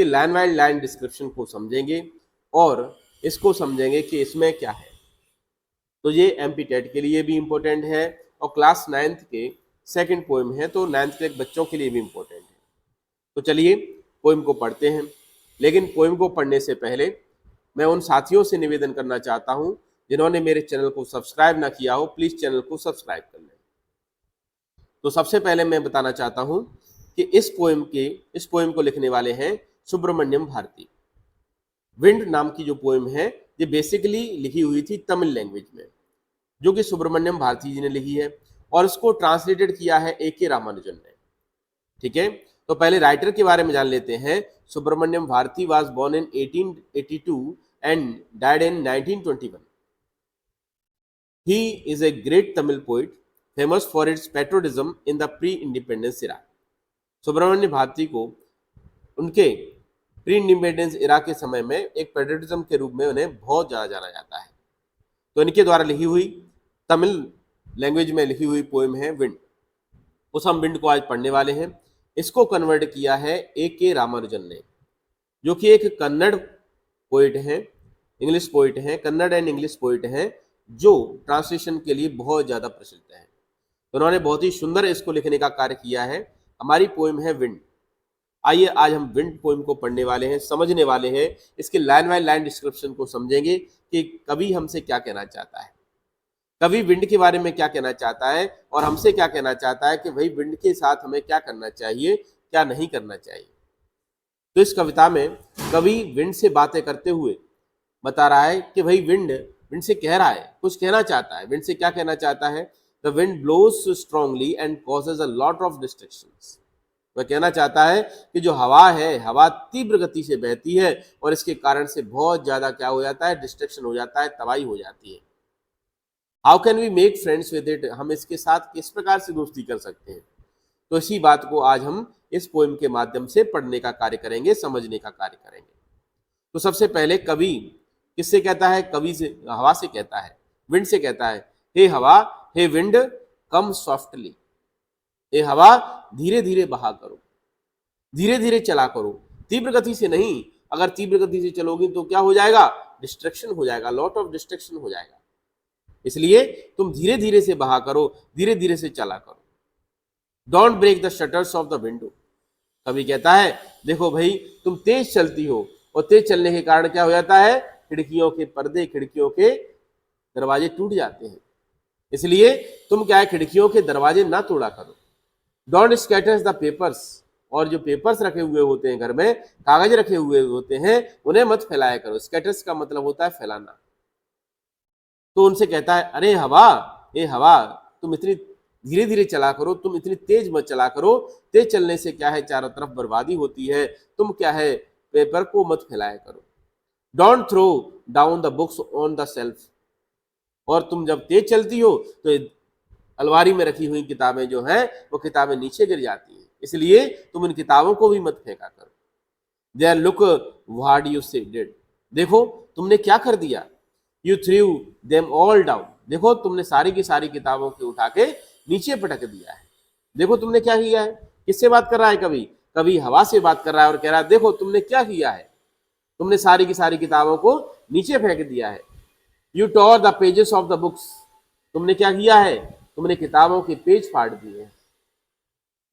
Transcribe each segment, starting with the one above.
Line by line description को समझेंगे और इसको समझेंगे कि इसमें क्या है। तो ये एमपी टेट के लिए भी इम्पोर्टेंट है और क्लास 9th के सेकंड पोएम है, तो 9th के बच्चों के लिए भी इम्पोर्टेंट है। तो चलिए पोएम को पढ़ते हैं, लेकिन पोएम को पढ़ने से पहले मैं उन साथियों से निवेदन करना चाहता हूं जिन्होंने मेरे चैनल को सब्सक्राइब ना किया हो, प्लीज चैनल को सब्सक्राइब कर लें। तो सबसे पहले मैं बताना चाहता हूं कि इस पोएम को लिखने वाले हैं सुब्रमण्यम भारती। विंड नाम की जो पोएम है ये बेसिकली लिखी हुई थी तमिल लैंग्वेज में, जो कि सुब्रमण्यम भारती जी ने लिखी है और इसको ट्रांसलेटेड किया है ए.के. रामानुजन ने। ठीक है, तो पहले राइटर के बारे में जान लेते हैं। Subramanya Bharathi was born in 1882 and died in 1921। He is a great Tamil poet famous for its patriotism in the pre independence era. Subramanya Bharathi को उनके प्री इंडिपेंडेंस इरा के समय में एक पेट्रोटिज्म के रूप में उन्हें बहुत ज्यादा जाना जाता है। तो इनके द्वारा लिखी हुई तमिल लैंग्वेज में लिखी हुई पोएम है विंड। उस हम विंड को आज पढ़ने वाले हैं। इसको कन्वर्ट किया है ए.के. रामानुजन ने, जो कि एक कन्नड़ पोइट है, इंग्लिश पोइट है, कन्नड़ एंड इंग्लिश पोइट है, जो ट्रांसलेशन के लिए बहुत ज्यादा प्रसिद्ध है। तो उन्होंने बहुत ही सुंदर इसको लिखने का कार्य किया है। हमारी पोएम है विंड। आइए आज हम विंड पोएम को पढ़ने वाले हैं, समझने वाले हैं, इसके लाइन बाय लाइन डिस्क्रिप्शन को समझेंगे कि कवि हमसे क्या कहना चाहता है, कवि विंड के बारे में क्या कहना चाहता है और हमसे क्या कहना चाहता है कि भाई विंड के साथ हमें क्या करना चाहिए, क्या नहीं करना चाहिए। तो इस कविता में कवि विंड से बातें करते हुए बता रहा है कि भाई विंड से कह रहा है, कुछ कहना चाहता है। विंड से क्या कहना चाहता है? The wind blows strongly and causes a lot of destructions. वह कहना चाहता है कि जो हवा है, हवा तीव्र गति से बहती है और इसके कारण से बहुत ज्यादा क्या हो जाता है, डिस्ट्रक्शन हो जाता है, तबाही हो जाती है। How can we make friends with it, हम इसके साथ किस प्रकार से दोस्ती कर सकते हैं। तो इसी बात को आज हम इस पोएम के माध्यम से पढ़ने का कार्य करेंगे, समझने का कार्य करेंगे। तो सबसे पहले कवि किससे कहता है? कवि से, हवा से कहता है, विंड से कहता है, हे हवा, हे विंड, कम सॉफ्टली। हे हवा, धीरे धीरे बहा करो, धीरे धीरे चला करो, तीव्र गति से नहीं। अगर तीव्र गति से चलोगी तो क्या हो जाएगा? डिस्ट्रक्शन हो जाएगा, लॉट ऑफ डिस्ट्रक्शन हो जाएगा। इसलिए तुम धीरे धीरे से बहा करो, धीरे धीरे से चला करो। Don't break the shutters of the window. कवि कहता है देखो भाई, तुम तेज चलती हो और तेज चलने के कारण क्या हो जाता है, खिड़कियों के पर्दे, खिड़कियों के दरवाजे टूट जाते हैं। इसलिए तुम क्या है, खिड़कियों के दरवाजे ना तोड़ा करो। डोंट स्कैटर्स द पेपर्स, और जो पेपर्स रखे हुए होते हैं घर में, कागज रखे हुए होते हैं, उन्हें मत फैलाया करो। स्कैटर्स का मतलब होता है फैलाना। तो उनसे कहता है, अरे हवा, ए हवा, तुम इतनी धीरे धीरे चला करो, तुम इतनी तेज मत चला करो। तेज चलने से क्या है, चारों तरफ बर्बादी होती है। तुम क्या है, पेपर को मत फैलाया करो। Don't throw down the books on the shelf, और तुम जब तेज चलती हो तो अलमारी में रखी हुई किताबें जो हैं वो किताबें नीचे गिर जाती हैं। इसलिए तुम इन किताबों को भी मत फेंका करो। There look what you did, देखो तुमने क्या कर दिया। You threw them all down, देखो तुमने सारी की सारी किताबों को उठा के नीचे पटक दिया है। देखो तुमने क्या किया है। किससे बात कर रहा है कवि? कवि हवा से बात कर रहा है और कह रहा है देखो तुमने क्या किया है, तुमने सारी की सारी किताबों को नीचे फेंक दिया है। You tore the pages of the books, तुमने क्या किया है, तुमने किताबों के पेज फाड़ दिए हैं।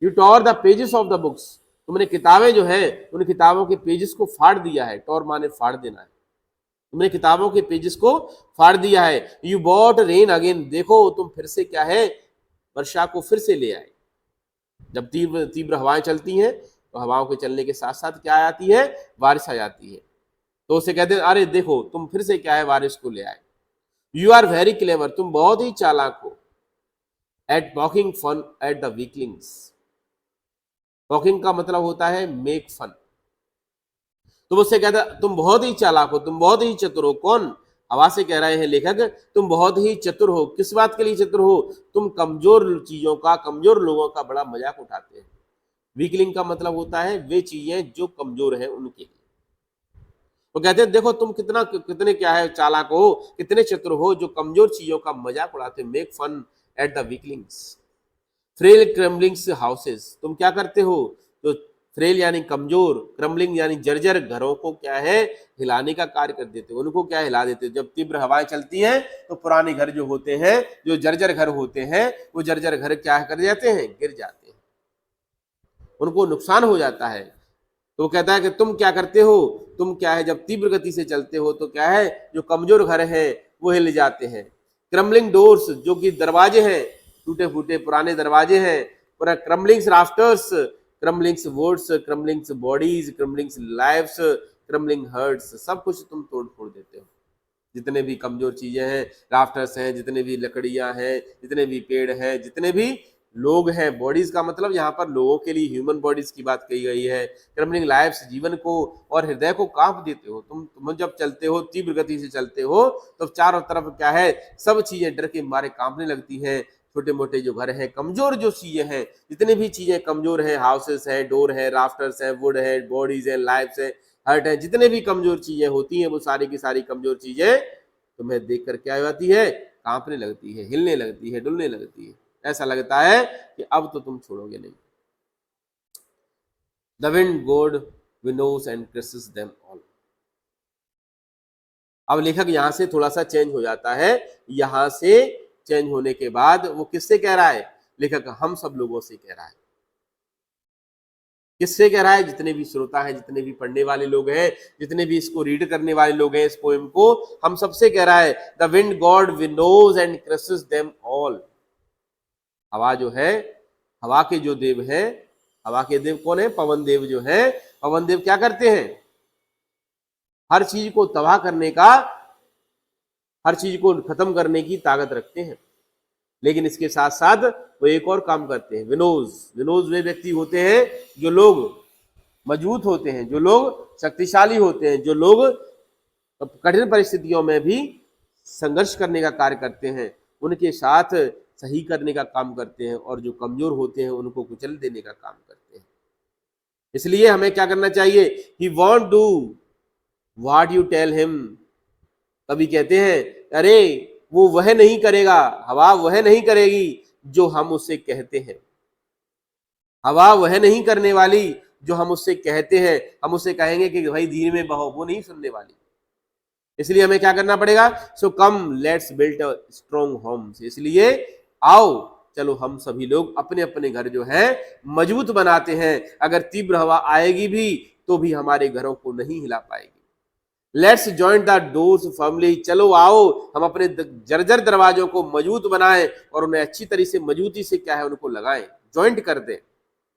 You tore the pages of the books, तुमने किताबें जो है उन किताबों के पेजेस को फाड़ दिया है। टॉर माने फाड़ देना है। तुमने किताबों के पेजेस को फाड़ दिया है। यू बॉट रेन अगेन, देखो तुम फिर से क्या है, वर्षा को फिर से ले आए। जब तीव्र तीव्र हवाएं चलती हैं तो हवाओं के चलने के साथ साथ क्या आ जाती है, बारिश आ जाती है। तो उसे कहते हैं अरे देखो तुम फिर से क्या है, बारिश को ले आए। यू आर वेरी क्लेवर, तुम बहुत ही चालाक हो। At poking fun at the weaklings, poking का मतलब होता है मेक फन। तो उससे कहता है तुम बहुत ही चालाक हो, तुम बहुत ही चतुर हो। कौन? हवा से कह रहे हैं लेखक, तुम बहुत ही चतुर हो। किस बात के लिए चतुर हो? तुम कमजोर चीजों का, कमजोर लोगों का बड़ा मजाक उठाते हैं। वीकलिंग का मतलब होता है वे चीजें जो कमजोर हैं उनके लिए। वो कहते हैं देखो तुम कितने क्या है, चालाक हो, कितने चतुर हो, जो कमजोर चीजों का मजाक उड़ाते। Make fun at the weaklings. Frail crumblings houses, तुम क्या करते हो, तो फ्रेल यानी कमजोर, क्रम्बलिंग यानी जर्जर घरों को क्या है हिलाने का कार्य कर देते हैं, उनको क्या हिला देते हैं। जब तीव्र हवाएं चलती हैं तो पुराने घर जो होते हैं, जो जर्जर घर होते हैं, वो जर्जर घर क्या कर जाते हैं, गिर जाते हैं, उनको नुकसान हो जाता है। तो वो कहता है कि तुम क्या करते हो, तुम क्या है जब तीव्र गति से चलते हो तो क्या है जो कमजोर घर हैं वो हिल जाते हैं। क्रम्बलिंग डोर्स जो कि दरवाजे हैं, टूटे फूटे पुराने दरवाजे हैं, पूरा crumblings rafters, crumblings woods, crumblings bodies, crumblings lives, crumbling hearts, सब कुछ तुम तोड़ फोड़ देते हो। जितने भी कमजोर चीजें हैं, राफ्टर्स हैं, जितने भी लकड़ियां हैं, जितने भी पेड़ हैं, जितने भी लोग हैं, बॉडीज का मतलब यहाँ पर लोगों के लिए ह्यूमन बॉडीज की बात कही गई है। क्रम्बलिंग लाइव्स जीवन को और हृदय को कांप देते हो। तुम जब चलते हो, तीव्र गति से चलते हो, तो चारों तरफ क्या है सब चीजें डर के मारे कांपने लगती हैं। छोटे मोटे जो घर हैं, कमजोर जो चीजें हैं, जितने भी चीजें कमजोर हैं, हाउसेस है, डोर है, राफ्टर्स है, वुड है, बॉडीज है, लाइव्स है, हर्ट है, जितने भी कमजोर चीजें होती हैं वो सारी की सारी कमजोर चीजें तुम्हें देखकर क्या हो जाती है, कांपने लगती है, हिलने लगती है, डुलने लगती है। ऐसा लगता है कि अब तो तुम छोड़ोगे नहीं। The wind god winnows and crushes them all. अब लेखक यहां से थोड़ा सा चेंज हो जाता है। यहां से चेंज होने के बाद वो किससे कह रहा है, लेखक हम सब लोगों से कह रहा है। किससे कह रहा है, जितने भी श्रोता हैं, जितने भी पढ़ने वाले लोग हैं, जितने भी इसको रीड करने वाले लोग हैं, इस पोएम को, हम सबसे कह रहा है। The wind god winnows and crushes them all. हवा जो है, हवा के जो देव हैं, हवा के देव कौन है, पवन देव जो है, पवन देव क्या करते हैं, हर चीज को तबाह करने का, हर चीज को खत्म करने की ताकत रखते हैं। लेकिन इसके साथ साथ वो एक और काम करते हैं, विनोज। विनोज वे व्यक्ति होते हैं जो लोग मजबूत होते हैं, जो लोग शक्तिशाली होते हैं, जो लोग कठिन परिस्थितियों में भी संघर्ष करने का कार्य करते हैं, उनके साथ सही करने का काम करते हैं, और जो कमजोर होते हैं उनको कुचल देने का काम करते हैं। इसलिए हमें क्या करना चाहिए, he want do what you tell him. कभी कहते हैं अरे वो वह नहीं करेगा, हवा वह नहीं करेगी जो हम उससे कहते हैं, हवा वह नहीं करने वाली जो हम उससे कहते हैं। हम उससे कहेंगे कि भाई धीरे में बहो, वो नहीं सुनने वाली। इसलिए हमें क्या करना पड़ेगा, so come let's build a strong homes. इसलिए आओ चलो हम सभी लोग अपने अपने घर जो है मजबूत बनाते हैं। अगर तीव्र हवा आएगी भी तो भी हमारे घरों को नहीं हिला पाएगी। Let's join the doors firmly. चलो आओ हम अपने जर्जर दरवाजों को मजबूत बनाएं और उन्हें अच्छी तरीके से मजबूती से क्या है उनको लगाएं, ज्वाइंट कर दें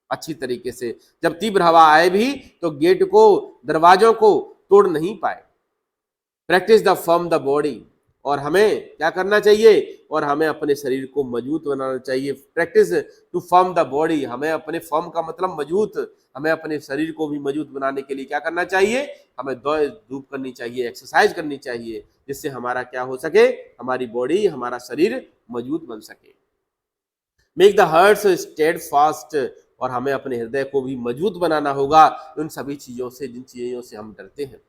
अच्छी तरीके से। जब तीव्र हवा आए भी तो गेट को, दरवाजों को तोड़ नहीं पाए। Practice the firm the body. और हमें क्या करना चाहिए, और हमें अपने शरीर को मजबूत बनाना चाहिए। Practice to firm the body. हमें अपने फर्म का मतलब मजबूत, हमें अपने शरीर को भी मजबूत बनाने के लिए क्या करना चाहिए, हमें दौड़ धूप करनी चाहिए, एक्सरसाइज करनी चाहिए, जिससे हमारा क्या हो सके, हमारी बॉडी, हमारा शरीर मजबूत बन सके। Make the hearts steadfast. और हमें अपने हृदय को भी मजबूत बनाना होगा उन सभी चीजों से जिन चीजों से हम डरते हैं।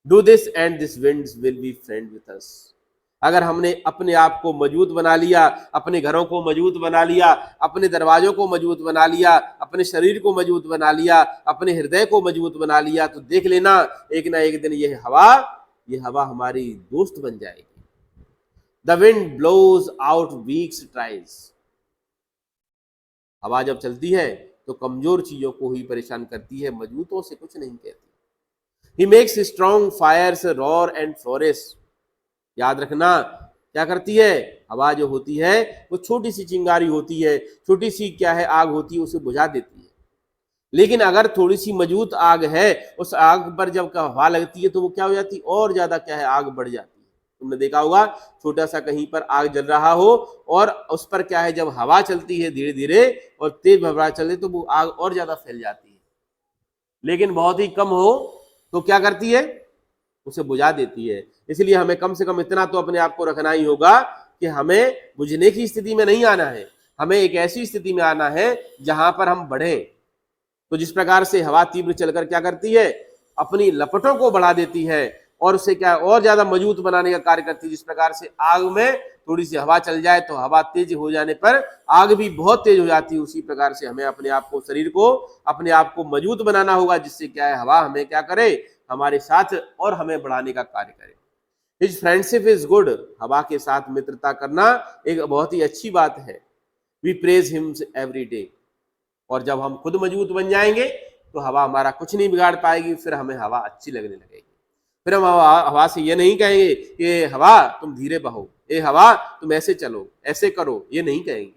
Do this and this winds will be friend with us. अगर हमने अपने आप को मजबूत बना लिया, अपने घरों को मजबूत बना लिया, अपने दरवाजों को मजबूत बना लिया, अपने शरीर को मजबूत बना लिया, अपने हृदय को मजबूत बना लिया, तो देख लेना एक ना एक दिन ये हवा हमारी दोस्त बन जाएगी। The wind blows out weeks tries. हवा जब चलती है तो कमजोर चीजों को ही परेशान करती है, मजबूतों से कुछ नहीं कहती। He makes strong fires roar and flourish। याद रखना क्या करती है, हवा जो होती है वो छोटी सी चिंगारी होती है, छोटी सी क्या है आग होती है, उसे बुझा देती है। लेकिन अगर थोड़ी सी मजबूत आग है, उस आग पर जब हवा लगती है तो वो क्या हो जाती है, और ज्यादा क्या है आग बढ़ जाती है। तुमने देखा होगा छोटा सा कहीं पर आग जल रहा हो और उस पर क्या है जब हवा चलती है धीरे धीरे और तेज हवा चले तो वो आग और ज्यादा फैल जाती है। लेकिन बहुत ही कम हो तो क्या करती है, उसे बुझा देती है। इसलिए हमें कम से कम इतना तो अपने आप को रखना ही होगा कि हमें बुझने की स्थिति में नहीं आना है, हमें एक ऐसी स्थिति में आना है जहां पर हम बढ़ें। तो जिस प्रकार से हवा तीव्र चलकर क्या करती है, अपनी लपटों को बढ़ा देती है और उसे क्या और ज्यादा मजबूत बनाने का कार्य करती है। जिस प्रकार से आग में थोड़ी सी हवा चल जाए तो हवा तेज हो जाने पर आग भी बहुत तेज हो जाती है। उसी प्रकार से हमें अपने आप को, शरीर को, अपने आप को मजबूत बनाना होगा, जिससे क्या है, हवा हमें क्या करे, हमारे साथ और हमें बढ़ाने का कार्य करे। हिज फ्रेंडशिप इज गुड, हवा के साथ मित्रता करना एक बहुत ही अच्छी बात है। We praise him every day, और जब हम खुद मजबूत बन जाएंगे तो हवा हमारा कुछ नहीं बिगाड़ पाएगी, फिर हमें हवा अच्छी लगने लगेगी। फिर हम हवा से ये नहीं कहेंगे कि हवा तुम धीरे बहो, ये हवा तुम ऐसे चलो, ऐसे करो, ये नहीं कहेंगे।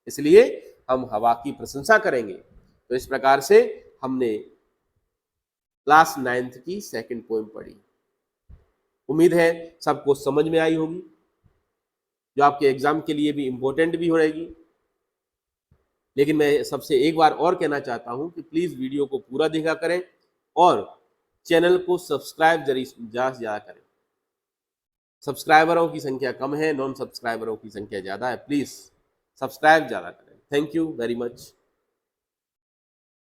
इसलिए हम हवा की प्रशंसा करेंगे। तो इस प्रकार से हमने क्लास 9th की सेकंड पोएम पढ़ी। उम्मीद है सबको समझ में आई होगी, जो आपके एग्जाम के लिए भी इंपॉर्टेंट भी हो रहेगी। लेकिन मैं सबसे एक बार और कहना चाहता हूं कि प्लीज वीडियो को पूरा देखा करें और चैनल को सब्सक्राइब ज्यादा से ज्यादा करें। सब्सक्राइबरों की संख्या कम है, नॉन सब्सक्राइबरों की संख्या ज्यादा है। प्लीज सब्सक्राइब ज्यादा करें। Thank you very much.